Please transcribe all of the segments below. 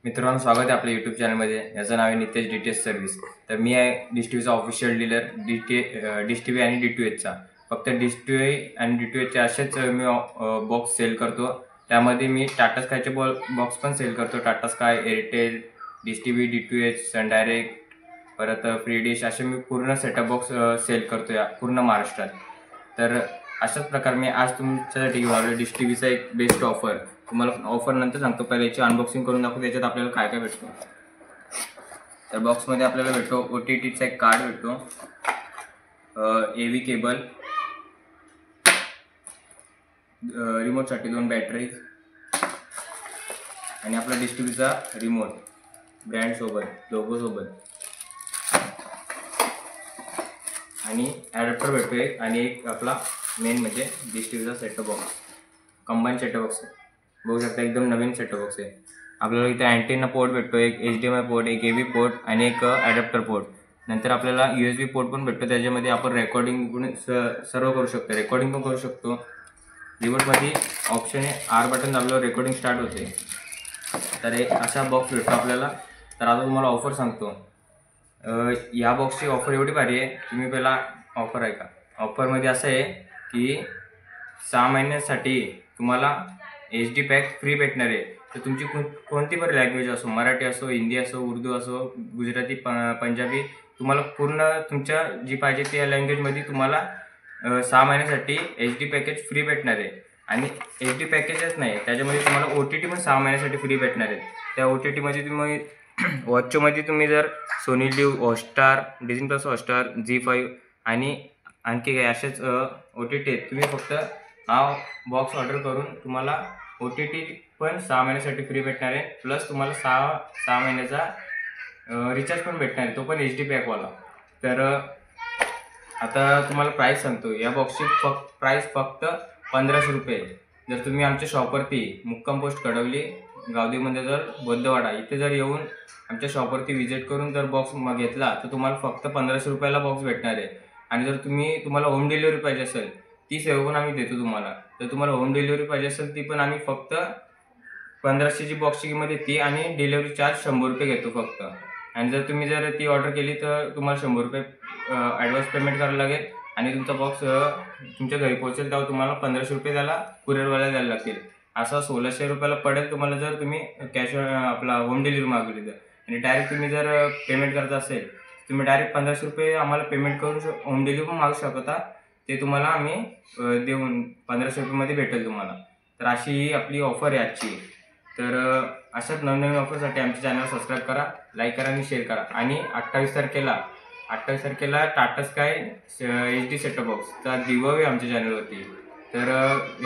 मित्रांनो, स्वागत आहे आपल्या यूट्यूब चॅनलमध्ये. याचं नाव आहे नितेश डीटीएच सर्व्हिस. तर मी आहे डिश टीव्हीचा ऑफिशियल डीलर डिश टीव्ही आणि DTHचा. फक्त डिश टीव्ही आणि DTHचे असेच मी बॉक्स सेल करतो. त्यामध्ये मी टाटा स्कायचे बॉक्स पण सेल करतो. Tata sky, Airtel, dish TV, DTH, Sun Direct, परत फ्री डिश असे मी पूर्ण सेटअप बॉक्स सेल करतो या पूर्ण महाराष्ट्रात. तर अशाच प्रकारे मी आज तुमच्यासाठी घेऊन आलो डिश टीव्हीचा एक बेस्ट ऑफर. तुम्हाला ऑफर नंतर सांगतो, पहिले याची अनबॉक्सिंग करून दाखवतो. त्याच्यात आपल्याला काय काय भेटतो. तर बॉक्समध्ये आपल्याला भेटतो OTTचा एक कार्ड भेटतो, AV केबल, रिमोटसाठी 2 बॅटरी आणि आपला डिश टीव्हीचा रिमोट ब्रँड सोबत, लोगो सोबत आणि ॲडॅप्टर भेटतो एक, आणि एक आपला मेन म्हणजे डिश टीव्हीचा setup box, combine setup box आहे. बघू शकता एकदम नवीन सेटअप बॉक्स आहे. आपल्याला इथे अँटेना पोर्ट भेटतो, एक HDMI पोर्ट, एक AV पोर्ट आणि एक ॲडॅप्टर पोर्ट. नंतर आपल्याला USB पोर्ट पण भेटतो. त्याच्यामध्ये आपण रेकॉर्डिंग सर्व करू शकतो, रेकॉर्डिंग पण करू शकतो. रिमोटमध्ये ऑप्शन आहे R बटन दाबल्यावर रेकॉर्डिंग स्टार्ट होते. तर एक असा बॉक्स भेटतो आपल्याला. तर आता तुम्हाला ऑफर सांगतो. या बॉक्सची ऑफर एवढी भारी आहे, तुम्ही पहिला ऑफर आहे का. ऑफरमध्ये असं आहे की 6 महिन्यांसाठी तुम्हाला HD पॅक फ्री भेटणार आहे. तर तुमची कोणती पण लँग्वेज असो, मराठी असो, हिंदी असो, उर्दू असो, गुजराती, पंजाबी, तुम्हाला पूर्ण तुमच्या जी पाहिजे त्या लँग्वेजमध्ये तुम्हाला 6 महिन्यासाठी HD पॅकेज फ्री भेटणार आहे. आणि HD पॅकेजच नाही, त्याच्यामध्ये तुम्हाला OTT पण 6 महिन्यासाठी फ्री भेटणार आहे. त्या OTTमध्ये तुम्ही वॉचमध्ये तुम्ही जर Sony LIV, Hotstar, Disney plus Hotstar, ZEE5 आणि आणखी काही असेच OTT आहेत. तुम्ही फक्त हा बॉक्स ऑर्डर करून तुम्हाला OTT पण 6 महिन्यासाठी फ्री भेटणार आहे. प्लस तुम्हाला 6 महिन्याचा रिचार्ज पण भेटणार आहे, तो पण HD पॅकवाला. तर आता तुम्हाला प्राईस सांगतो. या बॉक्सची प्राईस फक्त 1500 रुपये. जर तुम्ही आमच्या शॉपवरती मुक्काम पोस्ट कडवली, गावदेवीमध्ये जर बौद्धवाडा इथे जर येऊन आमच्या शॉपवरती व्हिजिट करून जर बॉक्स घेतला तर तुम्हाला फक्त 1500 रुपयाला बॉक्स भेटणार आहे. आणि जर तुम्हाला होम डिलिव्हरी पाहिजे असेल, ती सेवा पण आम्ही देतो तुम्हाला. जर तुम्हाला होम डिलिव्हरी पाहिजे असेल, ती पण आम्ही फक्त 1500ची बॉक्सची किंमत आहे ती, आणि डिलिव्हरी चार्ज 100 रुपये घेतो फक्त. आणि जर तुम्ही ती ऑर्डर केली तर तुम्हाला 100 रुपये ॲडव्हान्स पेमेंट करावं लागेल. आणि तुमचा बॉक्स तुमच्या घरी पोहोचेल तेव्हा तुम्हाला 1500 रुपये त्याला कुरिअरवाला द्यायला लागतील. असं 1600 रुपयाला पडेल तुम्हाला जर तुम्ही कॅश आपला होम डिलिव्हरी मागवली तर. आणि डायरेक्ट तुम्ही जर पेमेंट करत असेल, तुम्ही डायरेक्ट 1500 रुपये आम्हाला पेमेंट करून होम डिलिव्हरी पण मागू शकता. ते तुम्हाला आम्ही देऊन 1500 रुपयेमध्ये भेटेल तुम्हाला. तर अशी ही आपली ऑफर आहे आजची. तर अशाच नवनवीन ऑफरसाठी आमच्या चॅनल सबस्क्राईब करा, लाईक करा आणि शेअर करा. आणि 28 तारखेला टाटा स्काय HD सेटअप बॉक्सचा गिव्हअवे आमच्या चॅनलवरती. तर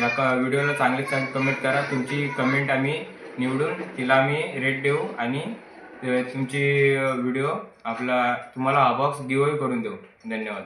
या व्हिडिओला चांगले कमेंट करा. तुमची कमेंट आम्ही निवडून तिला आम्ही रेट देऊ आणि तुमची व्हिडिओ तुम्हाला हा बॉक्स गिव्हअवे करून देऊ. धन्यवाद.